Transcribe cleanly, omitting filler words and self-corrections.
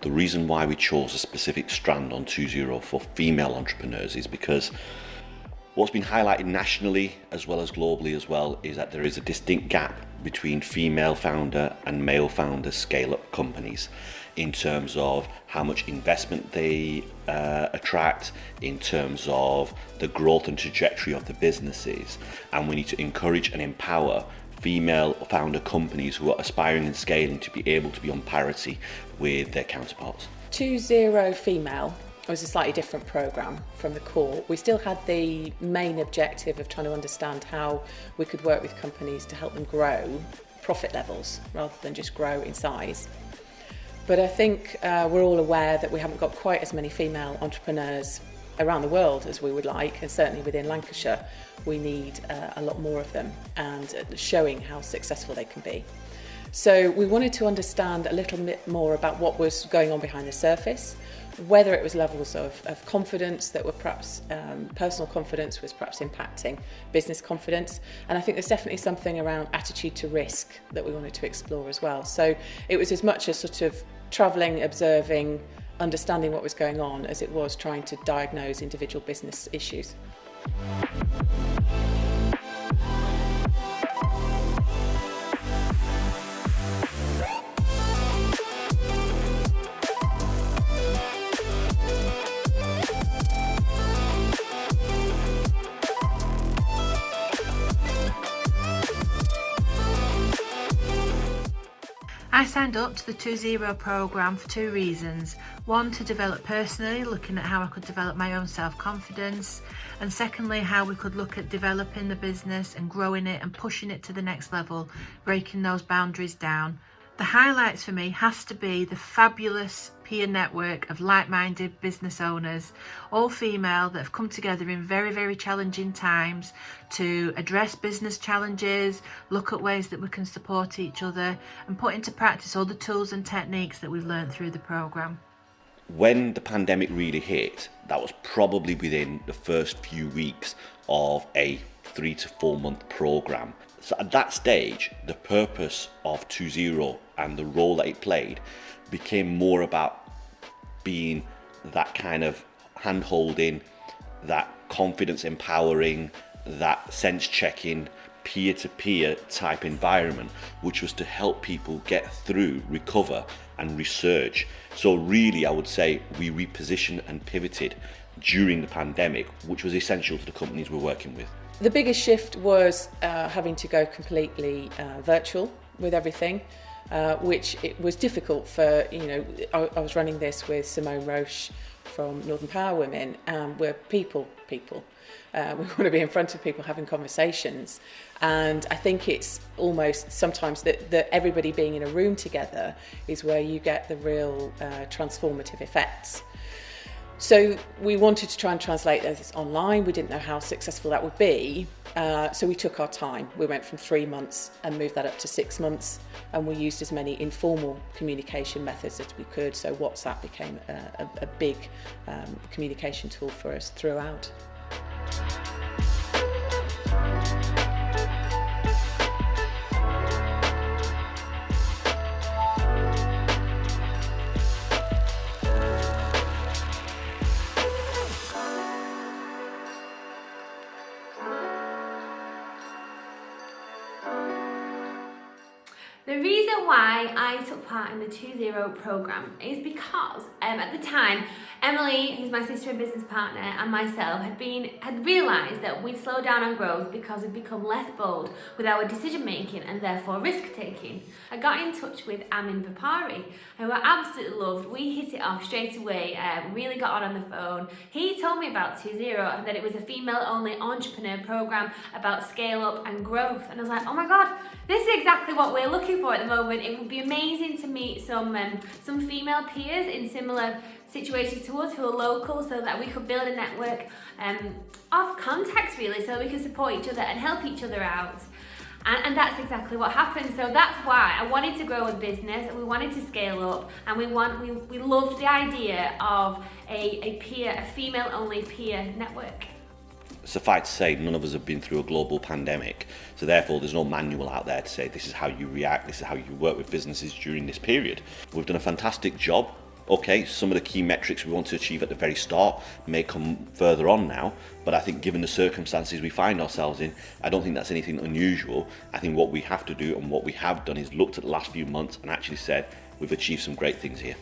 The reason why we chose a specific strand on 2.0 for female entrepreneurs is because what's been highlighted nationally as well as globally as well is that there is a distinct gap between female founder and male founder scale-up companies in terms of how much investment they attract, in terms of the growth and trajectory of the businesses. And we need to encourage and empower female founder companies who are aspiring and scaling to be able to be on parity with their counterparts. 2.0 Female was a slightly different programme from the core. We still had the main objective of trying to understand how we could work with companies to help them grow profit levels rather than just grow in size. But I think we're all aware that we haven't got quite as many female entrepreneurs around the world as we would like, and certainly within Lancashire we need a lot more of them, and showing how successful they can be. So we wanted to understand a little bit more about what was going on behind the surface, whether it was levels of confidence that were perhaps personal confidence was perhaps impacting business confidence, and I think there's definitely something around attitude to risk that we wanted to explore as well. So it was as much as sort of travelling, observing, understanding what was going on as it was trying to diagnose individual business issues. I signed up to the 2.0 programme for two reasons. One, to develop personally, looking at how I could develop my own self-confidence, and secondly, how we could look at developing the business and growing it and pushing it to the next level, breaking those boundaries down. The highlights for me has to be the fabulous peer network of like-minded business owners, all female, that have come together in very, very challenging times to address business challenges, look at ways that we can support each other, and put into practice all the tools and techniques that we've learned through the programme. When the pandemic really hit, that was probably within the first few weeks of a 3 to 4 month programme. So at that stage, the purpose of 2.0 and the role that it played became more about being that kind of hand-holding, that confidence empowering, that sense checking, peer-to-peer type environment, which was to help people get through, recover and resurge. So really, I would say we repositioned and pivoted during the pandemic, which was essential to the companies we're working with. The biggest shift was having to go completely virtual with everything, which it was difficult for, I was running this with Simone Roche from Northern Power Women, and we're people. We want to be in front of people having conversations, and I think it's almost sometimes that everybody being in a room together is where you get the real transformative effects. So we wanted to try and translate this online. We didn't know how successful that would be, so we took our time. We went from 3 months and moved that up to 6 months, and we used as many informal communication methods as we could, so WhatsApp became a big communication tool for us throughout. The reason why I took part in the 2.0 programme is because at the time, Emily, who's my sister and business partner, and myself had realised that we'd slow down on growth because we'd become less bold with our decision making and therefore risk taking. I got in touch with Amin Vipari, who I absolutely loved. We hit it off straight away, really got on the phone. He told me about 2.0 and that it was a female only entrepreneur programme about scale up and growth, and I was like, oh my god, this is exactly what we're looking for at the moment. It would be amazing to meet some female peers in similar situations to us who are local, so that we could build a network of contacts really, so we can support each other and help each other out. And that's exactly what happened. So that's why I wanted to grow a business, we wanted to scale up, and we loved the idea of a female only peer network. Suffice to say, none of us have been through a global pandemic, so therefore there's no manual out there to say this is how you react, this is how you work with businesses during this period. We've done a fantastic job Okay, some of the key metrics we want to achieve at the very start may come further on now, but I think given the circumstances we find ourselves in, I don't think that's anything unusual. I think what we have to do and what we have done is looked at the last few months and actually said we've achieved some great things here.